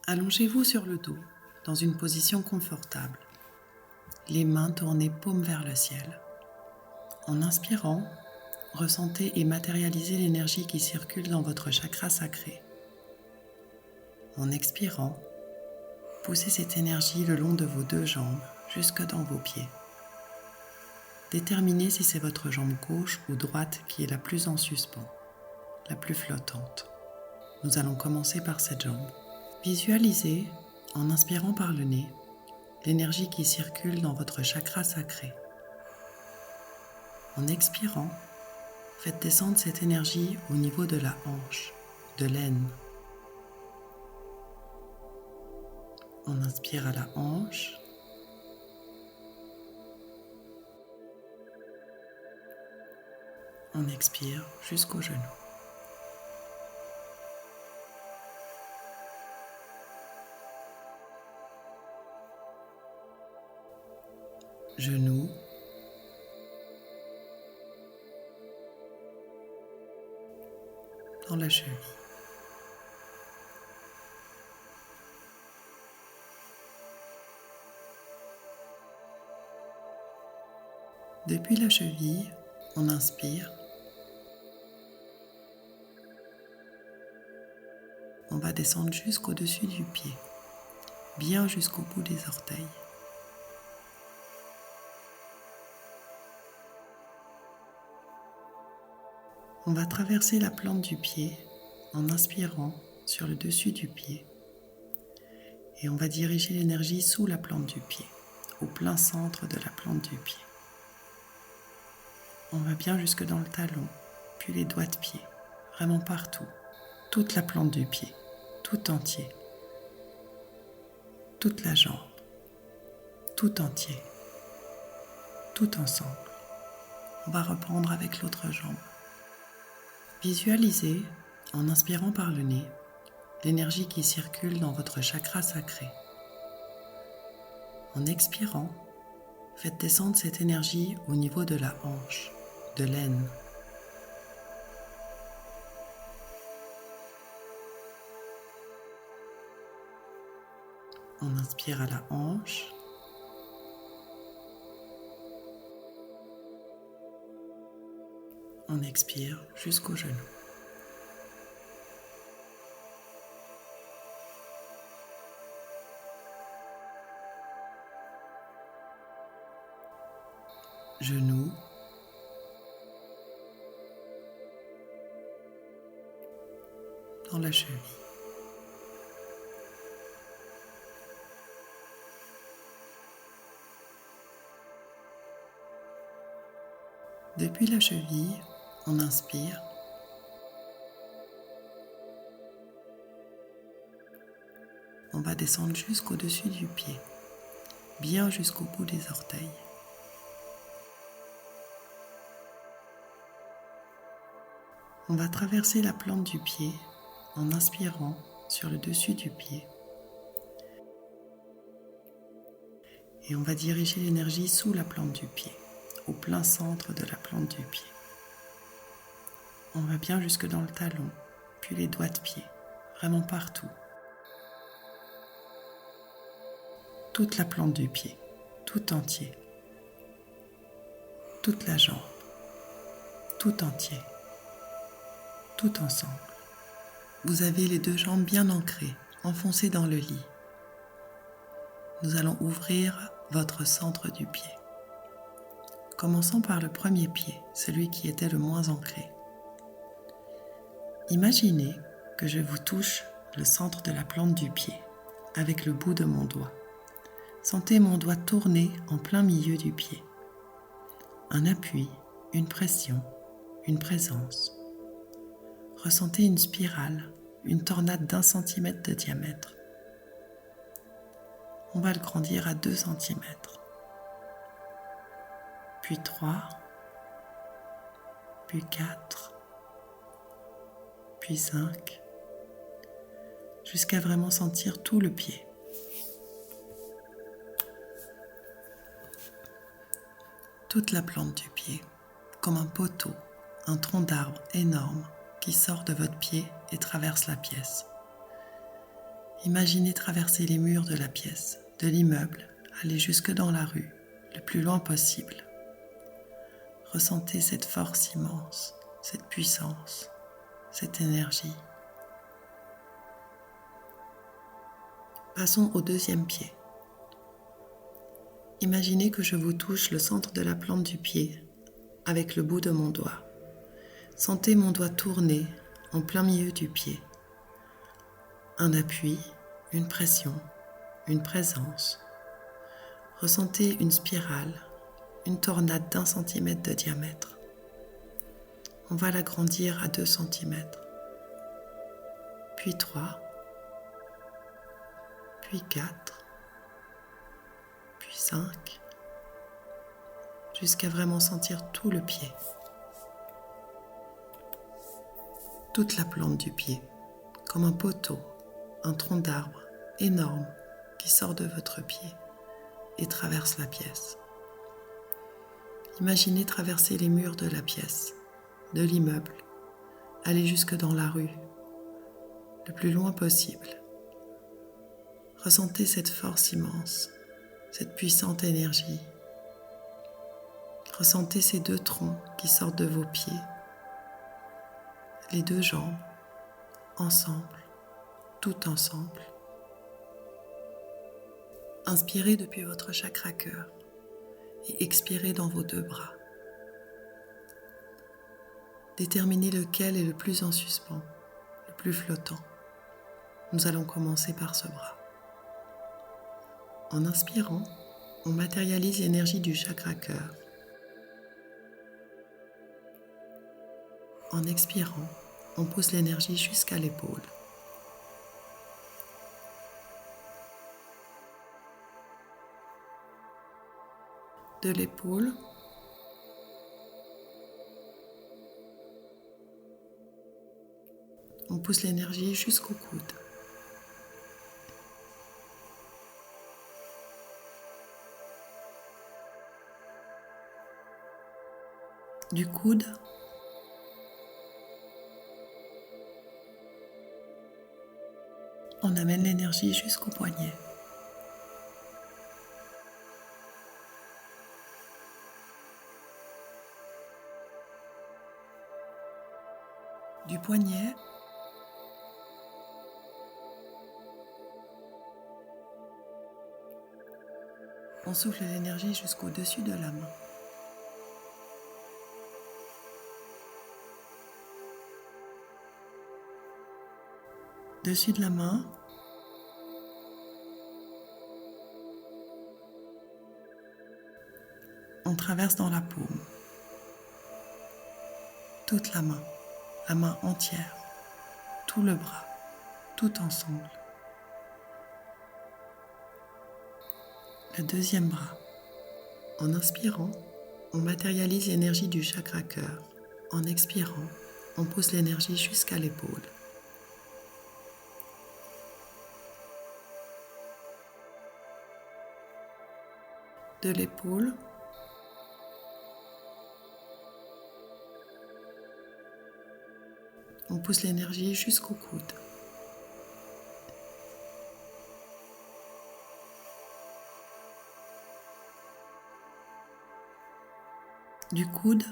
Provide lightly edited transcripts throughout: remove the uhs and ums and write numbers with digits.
Allongez-vous sur le dos, dans une position confortable. Les mains tournées paume vers le ciel. En inspirant, ressentez et matérialisez l'énergie qui circule dans votre chakra sacré. En expirant, poussez cette énergie le long de vos deux jambes jusque dans vos pieds. Déterminez si c'est votre jambe gauche ou droite qui est la plus en suspens, la plus flottante. Nous allons commencer par cette jambe. Visualisez, en inspirant par le nez, l'énergie qui circule dans votre chakra sacré. En expirant, faites descendre cette énergie au niveau de la hanche, de l'aine. On inspire à la hanche. On expire jusqu'au genou. Genou. Dans la cheville. Depuis la cheville, on inspire. On va descendre jusqu'au-dessus du pied, bien jusqu'au bout des orteils. On va traverser la plante du pied en inspirant sur le dessus du pied et on va diriger l'énergie sous la plante du pied, au plein centre de la plante du pied. On va bien jusque dans le talon, puis les doigts de pied, vraiment partout, toute la plante du pied, tout entier, toute la jambe, tout entier, tout ensemble. On va reprendre avec l'autre jambe. Visualisez, en inspirant par le nez, l'énergie qui circule dans votre chakra sacré. En expirant, faites descendre cette énergie au niveau de la hanche, de l'aine. On inspire à la hanche. On expire jusqu'au genou. Genou. Dans la cheville. Depuis la cheville, on inspire. On va descendre jusqu'au-dessus du pied, bien jusqu'au bout des orteils. On va traverser la plante du pied en inspirant sur le dessus du pied. Et on va diriger l'énergie sous la plante du pied, au plein centre de la plante du pied. On va bien jusque dans le talon, puis les doigts de pied, vraiment partout. Toute la plante du pied, tout entier. Toute la jambe, tout entier. Tout ensemble. Vous avez les deux jambes bien ancrées, enfoncées dans le lit. Nous allons ouvrir votre centre du pied. Commençons par le premier pied, celui qui était le moins ancré. Imaginez que je vous touche le centre de la plante du pied avec le bout de mon doigt. Sentez mon doigt tourner en plein milieu du pied. Un appui, une pression, une présence. Ressentez une spirale, une tornade d'1 centimètre de diamètre. On va le grandir à 2 centimètres. Puis 3, puis 4, puis 5, jusqu'à vraiment sentir tout le pied. Toute la plante du pied, comme un poteau, un tronc d'arbre énorme qui sort de votre pied et traverse la pièce. Imaginez traverser les murs de la pièce, de l'immeuble, aller jusque dans la rue, le plus loin possible. Ressentez cette force immense, cette puissance, cette énergie. Passons au deuxième pied. Imaginez que je vous touche le centre de la plante du pied avec le bout de mon doigt. Sentez mon doigt tourner en plein milieu du pied. Un appui, une pression, une présence. Ressentez une spirale, une tornade d'1 centimètre de diamètre. On va l'agrandir à 2 centimètres, puis 3, puis 4, puis 5, jusqu'à vraiment sentir tout le pied, toute la plante du pied, comme un poteau, un tronc d'arbre énorme qui sort de votre pied et traverse la pièce. Imaginez traverser les murs de la pièce, de l'immeuble, aller jusque dans la rue, le plus loin possible. Ressentez cette force immense, cette puissante énergie. Ressentez ces 2 troncs qui sortent de vos pieds, les 2 jambes, ensemble, tout ensemble. Inspirez depuis votre chakra cœur et expirez dans vos 2 bras. Déterminez lequel est le plus en suspens, le plus flottant. Nous allons commencer par ce bras. En inspirant, on matérialise l'énergie du chakra cœur. En expirant, on pousse l'énergie jusqu'à l'épaule. De l'épaule, on pousse l'énergie jusqu'au coude. Du coude, on amène l'énergie jusqu'au poignet. Du poignet, on souffle l'énergie jusqu'au-dessus de la main. Dessus de la main, on traverse dans la paume. Toute la main entière, tout le bras, tout ensemble. Le deuxième bras. En inspirant, on matérialise l'énergie du chakra cœur. En expirant, on pousse l'énergie jusqu'à l'épaule. De l'épaule, on pousse l'énergie jusqu'au coude. Du coude,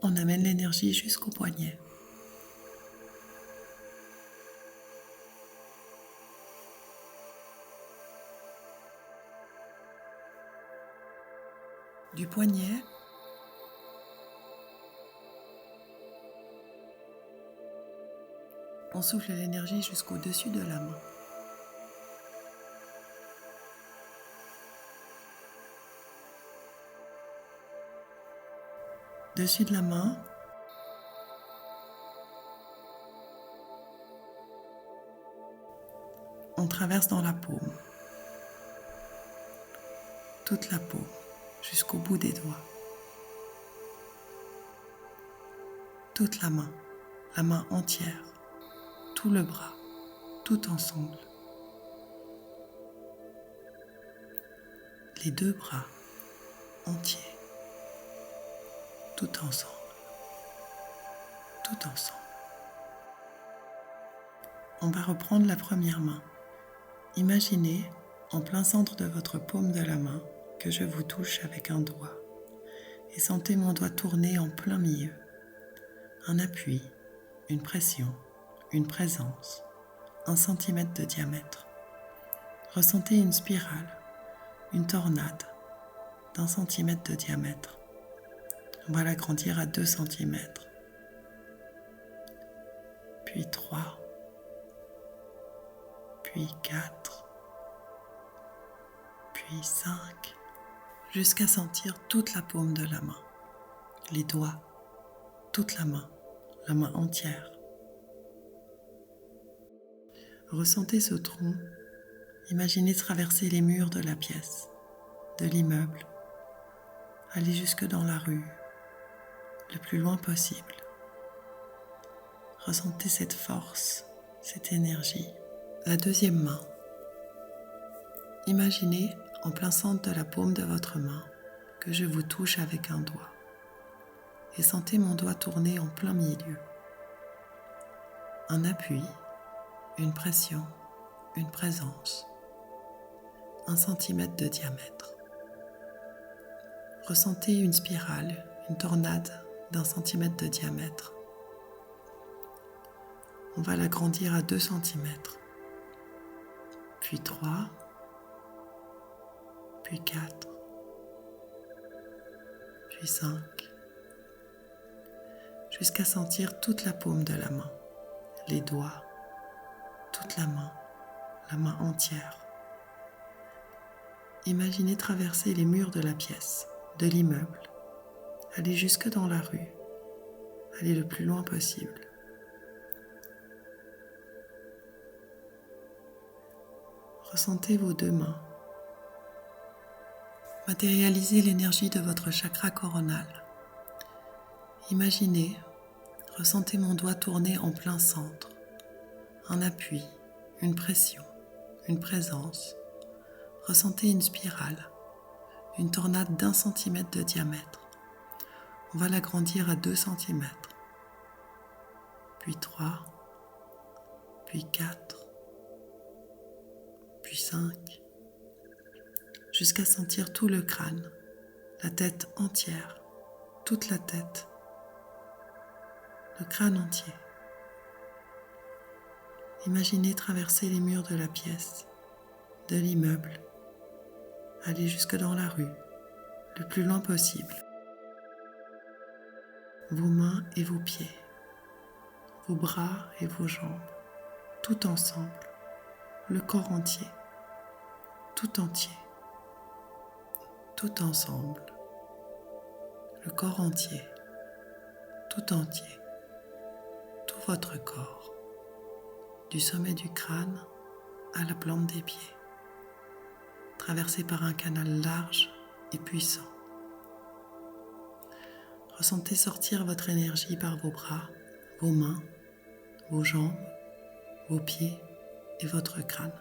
on amène l'énergie jusqu'au poignet. Du poignet, on souffle l'énergie jusqu'au-dessus de la main. Dessus de la main, on traverse dans la paume. Toute la paume, jusqu'au bout des doigts. Toute la main entière, tout le bras, tout ensemble. Les 2 bras entiers, tout ensemble. tout ensemble. On va reprendre la première main. Imaginez, en plein centre de votre paume de la main, que je vous touche avec un doigt. Et sentez mon doigt tourner en plein milieu. Un appui, une pression, une présence, 1 centimètre de diamètre. Ressentez une spirale, une tornade d'1 centimètre de diamètre. On va l'agrandir à 2 centimètres. Puis 3, puis 4, puis 5, jusqu'à sentir toute la paume de la main, les doigts, toute la main entière. Ressentez ce tronc, imaginez traverser les murs de la pièce, de l'immeuble, aller jusque dans la rue, le plus loin possible. Ressentez cette force, cette énergie. La deuxième main. Imaginez en plein centre de la paume de votre main que je vous touche avec un doigt et sentez mon doigt tourner en plein milieu. Un appui, une pression, une présence, 1 centimètre de diamètre. Ressentez une spirale, une tornade d'1 centimètre de diamètre. On va l'agrandir à 2 centimètres, puis 3, puis 4, puis 5, jusqu'à sentir toute la paume de la main, les doigts, toute la main entière. Imaginez traverser les murs de la pièce, de l'immeuble, aller jusque dans la rue, aller le plus loin possible. Ressentez vos 2 mains. Matérialisez l'énergie de votre chakra coronal. Imaginez, ressentez mon doigt tourner en plein centre. Un appui, une pression, une présence. Ressentez une spirale, une tornade d'1 centimètre de diamètre. On va l'agrandir à 2 centimètres, puis 3, puis 4, puis 5, jusqu'à sentir tout le crâne, la tête entière, toute la tête, le crâne entier. Imaginez traverser les murs de la pièce, de l'immeuble, aller jusque dans la rue, le plus loin possible. Vos mains et vos pieds, vos bras et vos jambes, tout ensemble, le corps entier, tout entier, tout ensemble, le corps entier, tout entier, tout votre corps, du sommet du crâne à la plante des pieds, traversé par un canal large et puissant. Ressentez sortir votre énergie par vos bras, vos mains, vos jambes, vos pieds et votre crâne.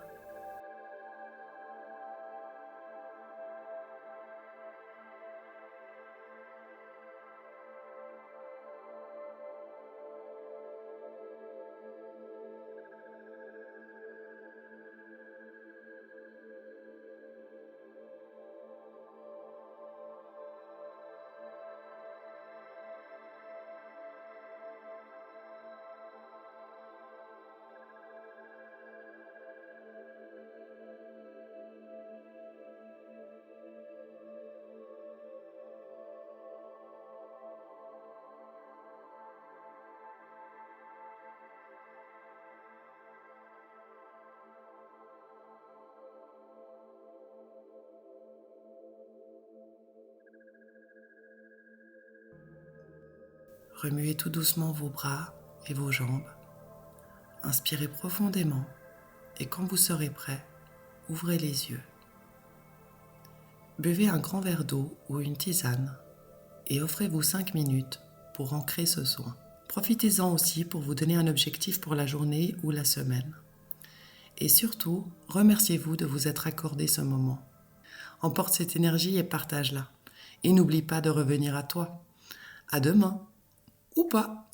Remuez tout doucement vos bras et vos jambes. Inspirez profondément et quand vous serez prêt, ouvrez les yeux. Buvez un grand verre d'eau ou une tisane et offrez-vous 5 minutes pour ancrer ce soin. Profitez-en aussi pour vous donner un objectif pour la journée ou la semaine. Et surtout, remerciez-vous de vous être accordé ce moment. Emporte cette énergie et partage-la. Et n'oublie pas de revenir à toi. À demain, ou pas.